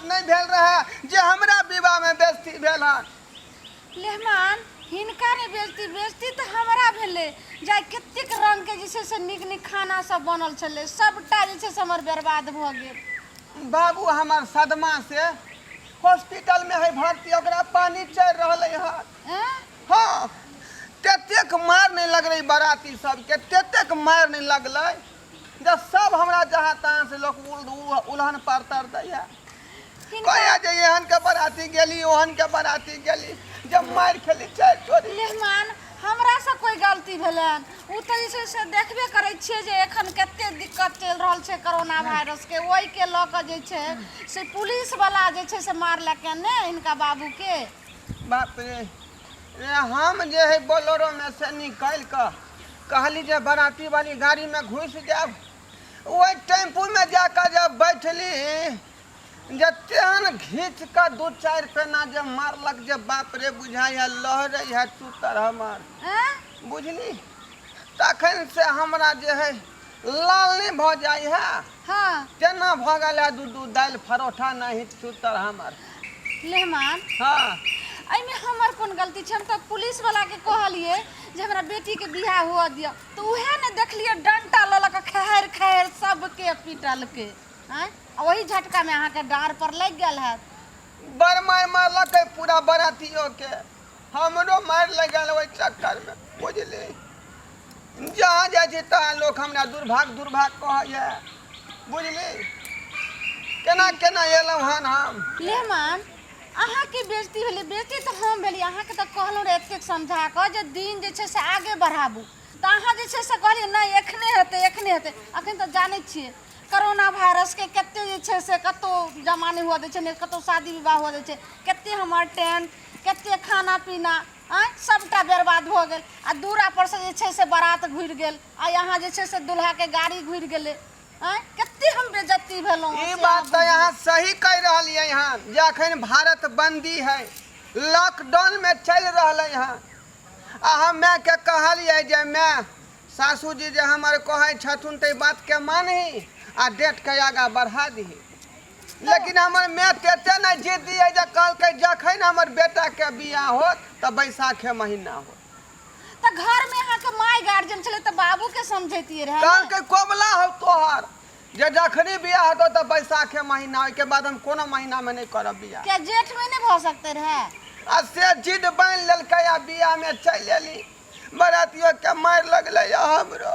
नहीं भेल रहे जे हमरा विवाह में बेइज्जती भेल हन। मेहमान हिनका ने बेइज्जती तो हमरा भेले जाय कतेक रंग के जे से निक निक खाना सब बनल छले सबटा जे से हमर बर्बाद भ गेल। बाबू हमार सदमा से हॉस्पिटल में है भर्ती, ओकरा पानी चढ़ रहले हन। हाँ, तेतेक मार नहीं लग रही बाराती सबके, तेतेक मार नहीं लगलै जब सब हमरा जहाँ तहाँ से लोग उल्हन पर तर दैया। कहिया जे एहन के बाराती गेली ओहन के बाराती गेली, जब मार खेली चाय चोरी। मेहमान हमरा से कोई गलती भेलन, उ त जे से देखबे करै छियै जे एखन कते दिक्कत चल रहल छै कोरोना वायरस के, ओइ के ल क जे छै से पुलिस वाला जे छै से मारलकै ने इनका बाबू के। बाप रे, हम जे है बोलेरो में से निकल कर कहली जे बाराती वाली गाड़ी में घुस जाब, वही टेम्पू में जाकर जब बैठली जे तेहन घींच कर 2-4 पेना जब मारलक जे बाप रे बुझाइया लहरे है चूतर हमार, बुझली। तखन से हमरा जे है लाल नहीं भ जाय है। हाँ तेना भ गल है दूध दाल परोठा नहीं चूतर हमार। मेहमान हाँ, एहिमे हमर कोन गलती छै? हम तो पुलिस वाला के कहलिए जे हमरा बेटी के बियाह हुआ दिया, तो उहे ने देखलिए डंटा ल के खैर खैर सबके पीटल के। वही झटका में अहाँ के डार पर लग गल है। बड़ मार मारलक पूरा बरातियों के, हमरो मार लग गल वही चक्कर में, बुझली। जहाँ जाइ छी तहाँ लोग हमरा दुर्भाग कहैया, बुझली। केना केना एलहुँ हन हम। मेहमान अहाँ के बेइज्जती भेलै, बेइज्जती तो हम भेली। अहाँ के तो कहलहुँ रे एतेक समझा कऽ जे दिन जे छै से आगे बढ़ाबू, तो अहाँ जे छै से कहलियै नहीं एखने हेतै। अखन तो जानै छियै कोरोना वायरस के कते जे छै से कतौ जमा नहीं हुआ दै छै, कतौ शादी विवाह हुआ दै छै, कते हमर टेंट कते खाना पीना सबटा बर्बाद भ गेल। आ दूरा पर से जे छै से बारात घुरि गेल, आ यहाँ जे छै से दूल्हा के गाड़ी घुरि गेलै। कते हम बेइज्जती भेलहुँ। ई बात तो यहाँ सही कह रही है। यहाँ जे अखन भारत बंदी है, लॉकडाउन में चल रहा है, आ हम के कहलिए जे मैं सासू जी जे हमारे कहे छथुन तो बात के मानही आ डेट के आगा बढ़ा दी। लेकिन हमर मैं तेते नहीं जीत दिए जे कहलकै जखन हमर बेटा के बियाह होत तो बैसाखे महीना हो। तो घर में अहाँ के माय गार्जियन चले तो बाबू के समझैतिए रहे। कहलकै कोबला हो तोहर जे जखनी बियाह होतो तो बैसाखे महीना, के बाद हम कोनो महीना में नहीं करब बियाह। क्या जेठ में नहीं भ सकते रहे? आ से जिद बांध लेलकै आ बियाह में चल एली, बरातियों के मार लगलै हमरो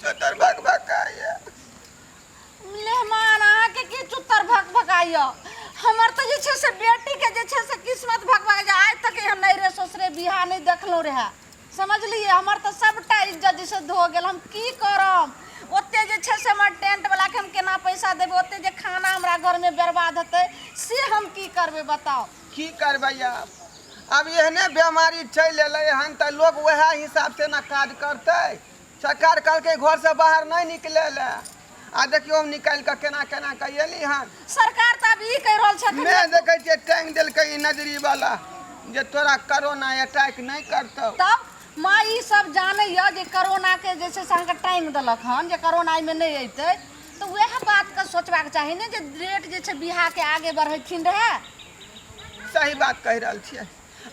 चोतर भकभकाइया। मेहमान अहाँ के की चुत्तर भकभकाइया? हमर तो जे छै से बेटी के जे छै से किस्मत भकभका जा, आज तक हम नहीं रे ससुरे बियाह नहीं देखलो रहे, समझलिए। हमर तो सबटा इज्जत जे से धो गेल, हम की करब? ओते जे छै से हमर टेंट वाला के हम केना पैसा देबै? ओते जे खाना हमरा घर में बर्बाद हेतै से हम की करबै बताओ? की करबै अब एहने बीमारी चल एलै हन तो लोग वह हिसाब से ना काज करते। सरकार कहलकै घर से बाहर नहीं निकले ले, आ देखियो हम निकाल के केना केना कहिली हन। सरकार तो अब ई कह रहल छै मैं देखे छियै टैंक देलकै ई नजरी वाला जे तोरा कोरोना अटैक नहीं करतौ। तब माँ ई सब जानैया जे कोरोना के जे छै से अहाँके टाइम देलक हन जे कोरोना में नहीं अयतै, तो वह बात के सोचबाक चाही ने जे डेट जे छै बियाह के आगे बढ़ेथिन रहे। सही बात कह रहल छियै।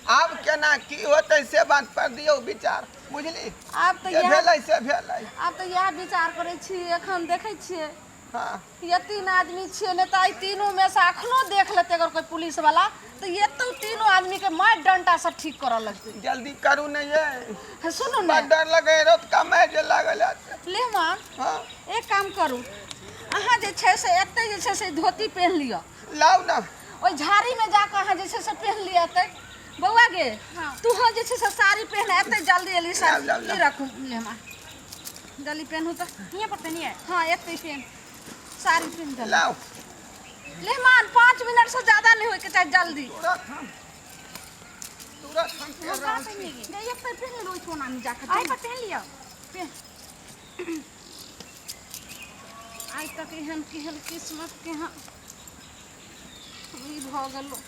आब केना की होतै से बात पर दियौ विचार, बुझली। आब तो भेलै से भेलै। आब तो यह विचार करै छी, एखन देखै छियै हाँ, ये 3 आदमी छियै ने तो तीनों में से अखनो देख लेते अगर कोई पुलिस वाला तो ये तो तीनों आदमी के मार डंटा से ठीक करऽ लगतै। जल्दी करू नहीं ये। सुनू ने, डर लगे रोज कमाए जे लागल है। लेमान हाँ, एक काम करू, अहाँ जे छै से एते जे छै से धोती पहन लिअ, लाउ ना। ओइ झाड़ी में जाकर अहाँ जे छै से पहन लिअ। एते बौआ गे तू हाँ जे छै से साड़ी पहन एते जल्दी एली साड़ी ई रखू लेमान जल्दी पहनू तो यहाँ पर पहनिए। हाँ एते पहन साड़ी पहन दे लाओ लेमान 5 मिनट से ज्यादा नहीं होए के चाहे जल्दी। तुरंत हम के रहा छी। ये पे पहन लो छोना में जाकर आई पर पहन लियो आज तक एहन केहन किस्मत के हाँ ई भ गेलो।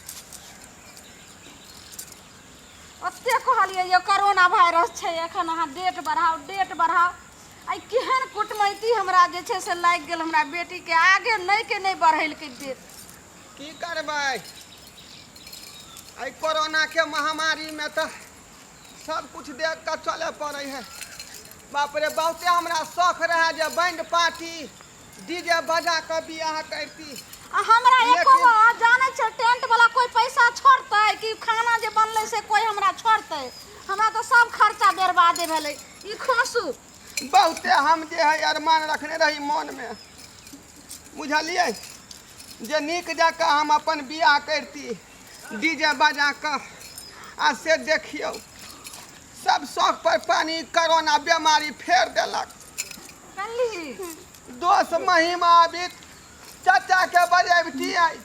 ओते कहलिए ये कोरोना वायरस छै एखन अहाँ डेट बढ़ाओ। आई केहन कुटमैती हमरा जे छै से लाग गेल हमरा बेटी के आगे नहीं के नहीं बढ़ेल के डेट की करबै आई कोरोना के महामारी में तो सब कुछ देख कर चले पड़े है। बाप रे बहुते हमरा शौक रहे जे बैंड पार्टी डीजे बजा के बियाह करती। हमरा एको जाने छ टेंट वाला कोई पैसा छोड़तै कि खाना जे बनले से कोई हमरा छोड़तै? हमरा तो सब खर्चा बर्बादे भेलै। ई खोसू बहुते हम जे है अरमान रखने रही मन में, बुझलिए जे नीक जका हम अपन बियाह करती डीजे बजा के। आ से देखियो सब शौक पर पानी कोरोना बीमारी फेर देलक। कल्ली दोस्त महिमा आबित चाचा के बजेबती आई।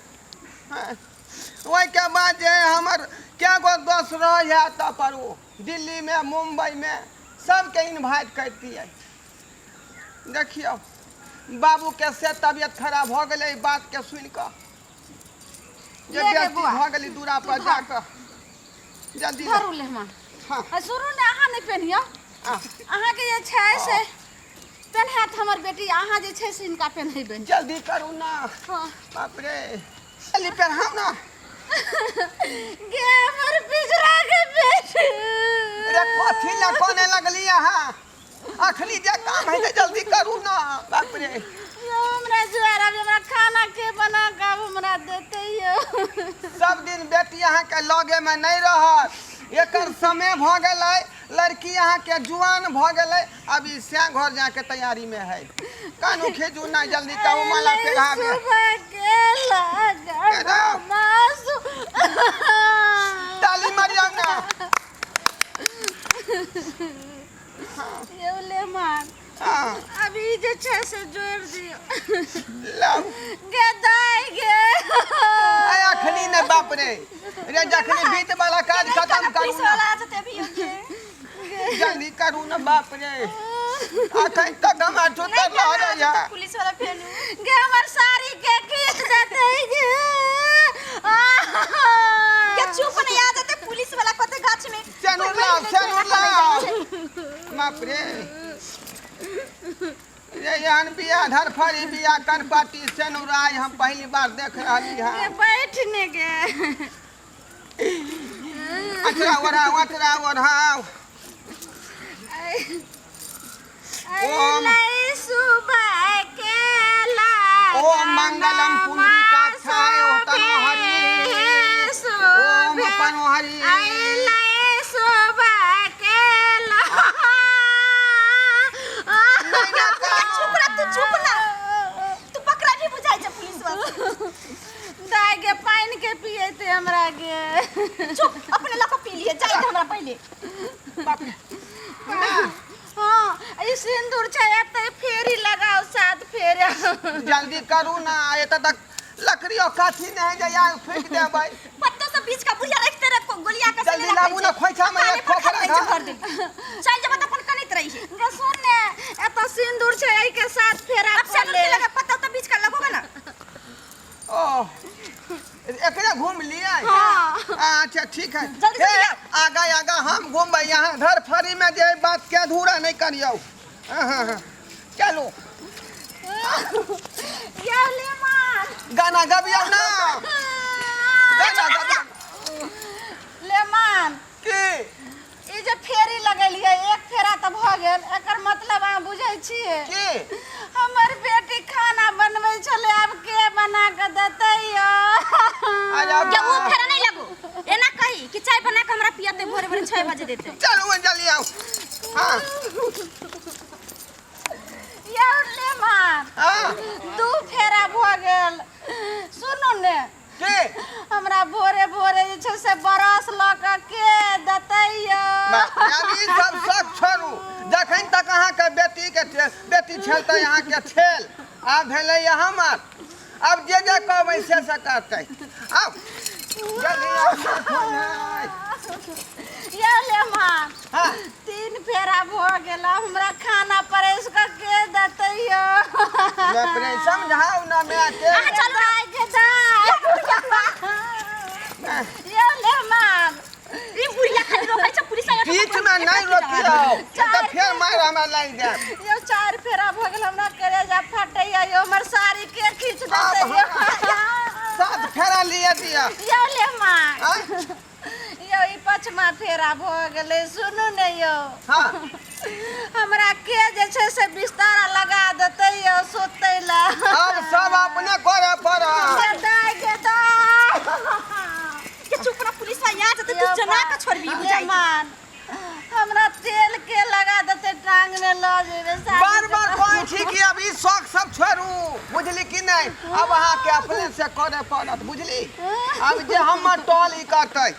वही के बाद जे हमर क्या गो दोस्त रह तब पर वो दिल्ली में मुंबई में सबके इन्वाइट करती है। देखियो बाबू के से तबियत खराब हो गई बात के सुन कर जे बेटी हो गई दूरा पर जाकर जल्दी धरू लेहमान। हाँ सुनू ने अहाँ नहीं पहनियो। अहाँ के जे छै से पहनत हमर बेटी, अहाँ जे छै से इनका पहनेबै। जल्दी करू ना। हाँ बाप रे जल्दी पहनाओ ना। गे हमर पिजरा के बेटी अरे कथी ला कोने लगली यहाँ अखनी जे काम है जल्दी करू ना। बाप रे यो हमरा जुआरा में हमरा खाना के बना के हमरा देते यो। सब दिन बेटी यहाँ के लगे में नहीं रहत। एकर समय भ गए, लड़की यहाँ के जुआन भ गए, अभी से घर जाके तैयारी में है। कानू खेजू ना जल्दी कहू माला के घावे ताली मारियो ना। यो ले मान हाँ अभी जे छै से जोड़ दियो। लाओ गे दाई गे आय अखनी ने बाप रे रे जखनी बीत वाला काज खत्म करू ना। जल्दी करू ना बाप रे अखन तक हम छुट्टा रह रही है। पुलिस वाला फेनू गे हमर साड़ी के खींच देते गे। क्या चुप नहीं आ जाते पुलिस वाला कते गाछ में सेनुर लाओ बाप रे ये यान बिया धरफड़ी बिया कनपटी सेनुर आज हम पहली बार देख रही गे है। बैठने गे अचरा ओढ़ाओ ओम सुबह के ओम मंगलम पुंडरीकाक्षाय ओतनो हरि ओम अपनो हरि सुबह के चुप ना तू बकरा भी बुझाई छ पुलिस वाला। दाई गे पानी के पिए थे हमरा गे। चुप अपने लोग पी लिए जाई हमरा पहले। बाप रे हाँ ई सिंदूर छै एते फेरी लगाओ साथ फेरे। जल्दी करू ना ये तक लकड़ी और काठी नहीं जाया फेंक देबै। पत्तों से बीच का बुढ़िया रखते रे गोलियां का जल्दी लाबू ना खोइछा में एक खोखरा भर दे। चल जब अपन कनित रही है। गे सुन ने एतो सिंदूर छै एई के साथ फेरा अब से ले लगा पत्तों तो बीच का लगोगा ना। ओ एकरा घूम लिया। हाँ अच्छा ठीक है जल्दी से लिया। आगा हम घूमबै यहाँ घर फरी में जे बात के अधूरा नहीं करियो। हाँ चलो ये ले मान गाना गबियो ना। गाना गबियो ले मान की ई जे फेरी लगेलिए एक फेरा त भ गेल एकर मतलब अहाँ बुझै छियै की हमर बेटी खाना बनबै छले अब के बना के देतै यो। क्या वो फेरा नहीं लगो एना कही कि चाय बना के हमरा पियाते भोरे 6 बजे देते। चलो जल्दी आओ। हाँ ये ले मान हाँ दू फेरा भ गेल। सुनू ने की हमरा भोरे भोरे जे छै से बरस ल के देतै यो। यानी सब शौक छोड़ू जखन तक अहाँ के बेटी छेलतै अहाँ के छेल आब भेलै हमर। अब जे कहबै से करतै। आओ जल्दी आओ। ये ले मान हाँ 3 फेरा भ गेल हमरा खाना परेस के देतै यो। बाप रे समझाओ ना मैं के चल आइ के दा ये ले मान ई बुढ़िया खाली रोकै छ पुलिस वाला। बीच में नहीं रोकियो तो फिर मार हमरा लग जाए। यो 4 फेरा भ गेल हमरा करेजा फटैया यो हमर साड़ी के खींच देतै यो। 7 फेरा दिया दिया यो ले माँ हाँ? यो ई पचमा फेरा भ गेलै सुनू ने यो हाँ हमरा के जे छै से बिस्तारा लगा देतै यो सोतै ला अब सब अपने करे पड़त दाई के दाई के चुप रह पुलिस आ जाते तू जना के छोड़बी बुझाई मान हमरा तेल के लगा देते टांग में ल जेबे बार बार कोई ठीक है अब ई शौक सब छोड़ू बुझली कि नहीं अब अहाँ के अपने से करे पड़त बुझली अब जे हमर टोल ई करतै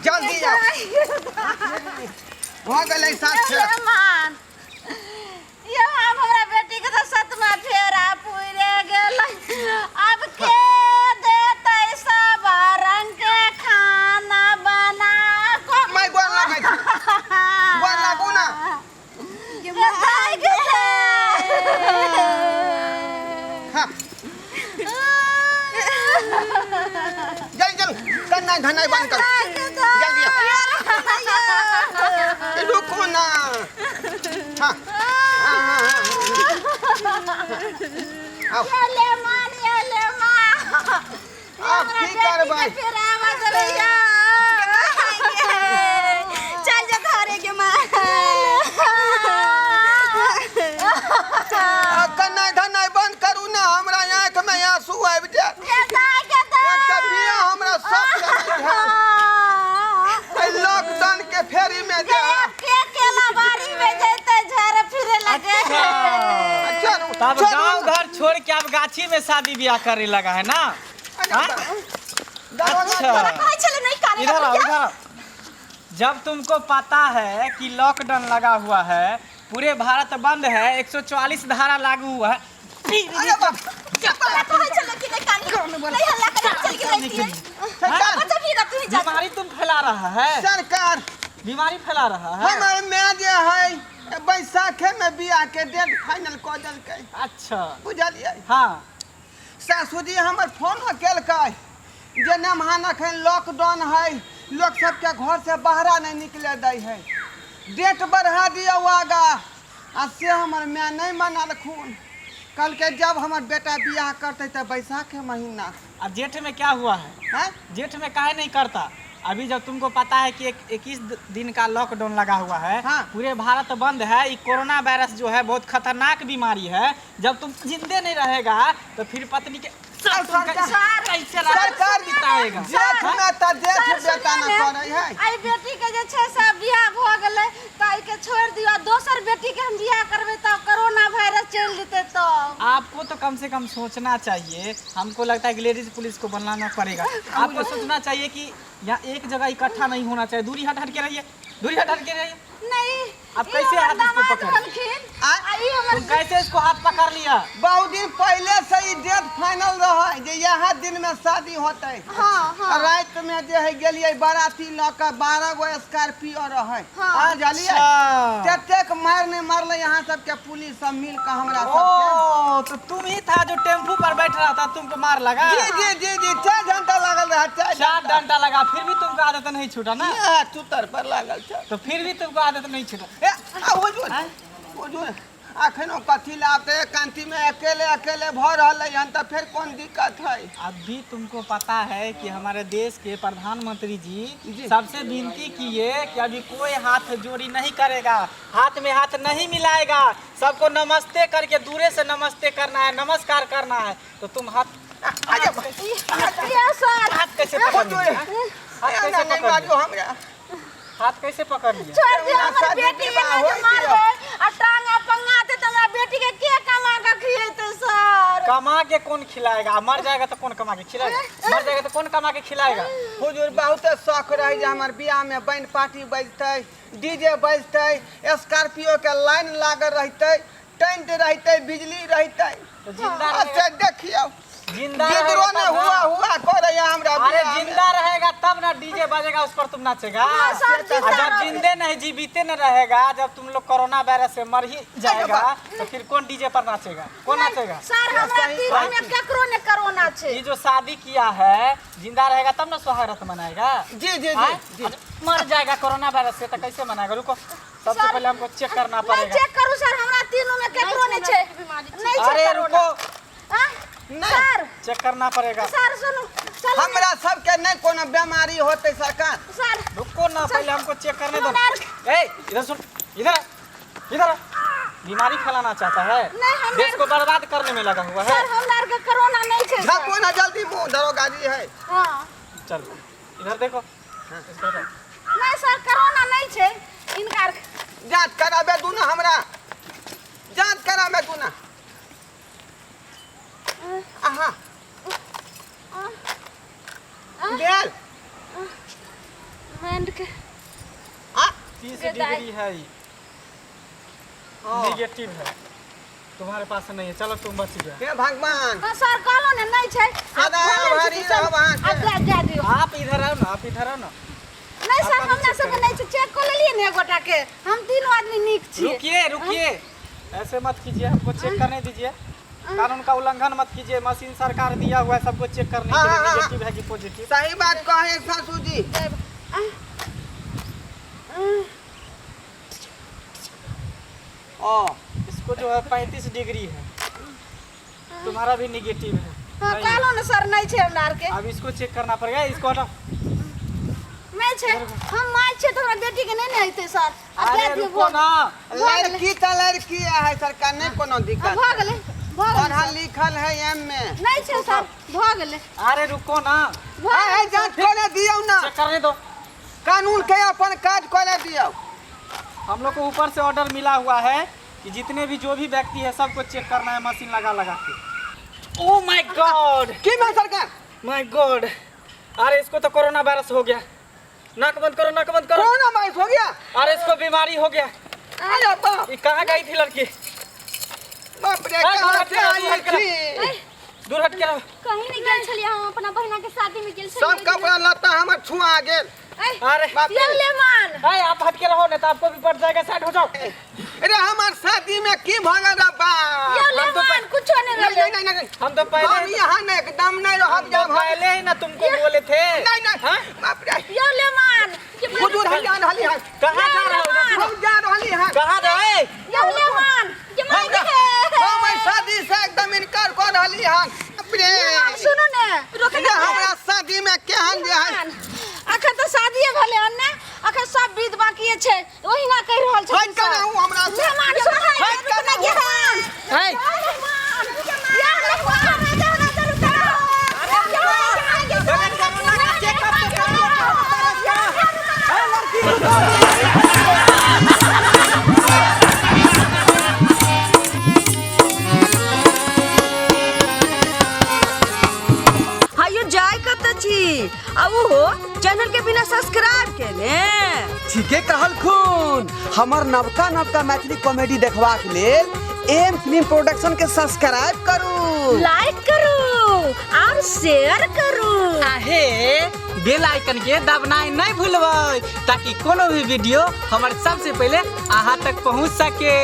जल्दी आओ हो गेलै साथ फेरा मान ये हम हमरा बेटी के तो सतमा फेरा पूरे गेलै अब के देतै सब रंग के खाना बना को मैं गोर लगै छी गोर लागू ना ये दाई के हाँ जल्दी कन्ना धनाई बंद कर जल्दी रुको ना हाँ आओ ले मान अब की करबै फिर आवाज रहिया चल जा घरे के मां कन्ना धनाई बंद करू ना हमरा आँख में आंसू आबि जात एकटा बिया हमरा सब चलैत है लॉकडाउन के फेरी में जे चलू तब गांव घर छोड़ के अब गाछी में शादी ब्याह करे लगा है ना हाँ? अच्छा भाई चले नहीं काने इधर आओ इधर आओ। जब तुमको पता है कि लॉकडाउन लगा हुआ है पूरे भारत बंद है 144 धारा लागू हुआ है अरे बाप भाई चले कि नहीं काने नहीं हल्ला कर चल के नहीं सरकार बच्चा भी तू ही जा बीमारी तुम फैला रहा है सरकार बीमारी फैला रहा है हमर में जे है बैसाखे में बियाह के डेट फाइनल कर देलकै अच्छा बुझलियै हाँ सासुजी हमर फोन केलकै जे नमहान अखन लॉकडाउन है लोग सबके घर से बाहर नहीं निकले दै है डेट बढ़ा दियो आगा आ से हमर मैं नहीं मनलखुन कल के जब हमर बेटा बियाह करते तो बैसाख के महीना अब जेठ में क्या हुआ है है जेठ में काहे नहीं करता अभी जब तुमको पता है कि 21 दिन का लॉकडाउन लगा हुआ है हाँ। पूरे भारत बंद है ये कोरोना वायरस जो है बहुत खतरनाक बीमारी है जब तुम जिंदे नहीं रहेगा तो फिर पत्नी के सरकार बिताएगा जेठ में तो जेठ बेटा न करे है आई बेटी के जे छै से बियाह भ गेलै त आई के छोड़ दियो दोसर बेटी के हम बियाह करबै त कोरोना वायरस चल जेतै तो आपको तो कम से कम सोचना चाहिए हमको लगता है कि लेडीज पुलिस को बनाना पड़ेगा आपको सोचना चाहिए कि यहाँ एक जगह इकट्ठा नहीं होना चाहिए दूरी हट हट के रहिए दूरी हट हट के रहिए नहीं अब कैसे हाथ इसको पकड़ आई हमर तुम कैसे इसको हाथ पकड़ लिया बहुत दिन पहले से ही डेट फाइनल रहे जे यह दिन में शादी होते हां रात में जे है गेलिए बाराती लके 12 गो स्कॉर्पियो रहे हाँ। बुझलिए अच्छा। कतेक मार नहीं मारले यहाँ सबके पुलिस सब मिल के हमरा सबके ओ तो तुम ही था जो टेम्पू पर बैठ रहा था तुमको मार लगा जी जी जी जी 4 घंटा लागल रहा 4 घंटा लगा फिर भी तुमको आदत नहीं छूटा ना चुतर पर लागल छै तो फिर भी तुमको आदत नहीं छूटा ए हुजूर अखनो कथी लाते कांति में अकेले अकेले भ रहले हन त फिर कौन दिक्कत है अभी तुमको पता है कि हमारे देश के प्रधानमंत्री जी सबसे विनती किए कि अभी कोई हाथ जोड़ी नहीं करेगा हाथ में हाथ नहीं मिलाएगा सबको नमस्ते करके दूरे से नमस्ते करना है नमस्कार करना है तो तुम हाथ हाथ कैसे पकड़ लिया हाथ कैसे पकड़ लिया हमरा हाथ कैसे पकड़ लिया छोड़ दे हमर बेटी के ना मारबे आ टांगा पंगा ते हमरा बेटी के कमा के खिएते सर कमा के कौन खिलाएगा मर जाएगा तो कौन कमा के खिलाएगा मर जाएगा तो कौन कमा के खिलाएगा हुजूर बहुत शौक रहे जे हमर बियाह में बैंड पार्टी बजते डीजे बजते स्कॉर्पियो के लाइन लागल रहते टेंट रहते बिजली रहते तो जिंदा अच्छा देखियो जिंदा जिंदरो ने हुआ करे हमरा अरे जिंदा रहेगा तब ना डीजे बजेगा उस पर तुम नाचेगा जब जिंदे नहीं जीविते न रहेगा जब तुम लोग कोरोना वायरस से मर ही जाएगा तो फिर कौन डीजे पर नाचेगा कौन नाचेगा सर हमरा तीन में केकरो ने कोरोना छे ये जो शादी किया है जिंदा रहेगा तब ना सोहागरात मनाएगा जी जी जी मर जाएगा कोरोना वायरस से तो कैसे मनाएगा रुको सबसे पहले हमको चेक करना नहीं पड़ेगा चेक करू सर हमरा तीनों में केकरो ने छे नहीं छे अरे रुको हां सर चेक करना पड़ेगा सर सुनो चलो हमरा सबके नहीं कोनो बीमारी होते सरकार। सर रुको ना, पहले हमको चेक करने दो। हमारा- ए इधर सुन, इधर इधर बीमारी फैलाना चाहता है, नहीं, हम देश को बर्बाद करने में लगा हुआ है। सर हमरा के कोरोना नहीं छे सर। झापो ना जल्दी मुंह दरोगा जी है। हाँ चल इधर देखो, इसको हटाओ। नहीं सर कोरोना नहीं छे इनकार। जांच कराबे दू ना हमरा, जांच कराबे दू ना। आहा बेल बैंड के आ 30 ये दाई- डिग्री है, ओ, नेगेटिव है, तुम्हारे पास नहीं है। चलो तुम बच गया। हे भगवान हाँ सर कहलो ने नहीं छे। सदा भारी रहो वहाँ के। अब जा दियो। आप इधर आओ ना, आप इधर आओ ना। नहीं सर आपका भी हमरा चेक सब करें। नहीं छे, चेक कर लेलिए ने गोटा के। हम तीनों आदमी नीक छी। रुकिए रुकिए, ऐसे मत कीजिए, हमको चेक करने दीजिए। कानून का उल्लंघन मत कीजिए। मशीन सरकार दिया हुआ है सबको चेक करने के लिए, नेगेटिव है कि पॉजिटिव। सही बात कहे सासू जी। ओ इसको जो है 35 डिग्री है, तुम्हारा भी नेगेटिव है। हाँ नहीं है। कहलो ने सर नहीं छे हमरा के। अब इसको चेक करना पड़ेगा, इसको हटाओ। नहीं छे, हम मार छे तो हमरा बेटी के नहीं आइते सर। अब अरे जा दियो। रुको ना, लड़की तो लड़की है सरकार, नहीं कोनो दिक्कत। भ गेले पढ़ल लिखल है एम में। नहीं छे सर भ गेले अरे रुको ना, है जांच करे दियो ना, चेक करने दो। कानून के अपन काज करे दियो। हम लोग को ऊपर से ऑर्डर मिला हुआ है कि जितने भी जो भी व्यक्ति है सबको चेक करना है, मशीन लगा लगा के। ओह माय गॉड, की में सरकार माय गॉड, अरे इसको तो कोरोना वायरस हो गया। नाक बंद करो, नाक बंद करो। कोरोना वायरस हो गया। अरे इसको बीमारी हो गया। अरे बाप ये कहाँ गई थी लड़की? बाप रे अरे कहाँ दूर से हट के आई रहो, थी। दूर हट के रहो। कहीं नहीं गेल छलिए, हम अपना बहिना के शादी में गेल सब कपड़ा लत्ता हमर छुआ गेल। अरे बाप रे। ले मान अरे आप हट के रहो, नहीं तो आपको भी पड़ जाएगा। साइड हो जाओ। अरे हमार शादी में की भगा रे बाप। ले हम तो मान कुछ नहीं नहीं रहे। नहीं नहीं हम तो हम पहले यहाँ नहीं एकदम नहीं रह हम तो जाब। पहले ही ना तुमको बोले थे। नहीं नहीं हाँ? बाप रे यो ले मान हुजूर हल्ली हल्ली है। कहाँ जा रहे हो? हम जा रहली हैं। कहाँ रहे? यो ले मान हम शादी से एकदम इनकार कर रहली हैं। बाप रे सुनो ने रुक अरे हमरा शादी में केहन जे है। अखन तो शादी भले अन्ने अखन सब विध बाकी छै, ओही ना कहि रहल छै। हट के रहू हमरा से। मेहमान सुन हट के रुक रहू। गेहन है? हायो जाय कत छी अब हो चैनल के बिना सब्सक्राइब केने। ठीके कहल खून। हमर नवका नवका मैथिली कॉमेडी देखबाक लेल एम फिल्म प्रोडक्शन के सब्सक्राइब करू, लाइक करू और शेयर करू। आहे बेल आइकन के दबनाई नहीं भूलबै, ताकि कोनो भी वीडियो हमारे सबसे पहले अहाँ तक पहुँच सके।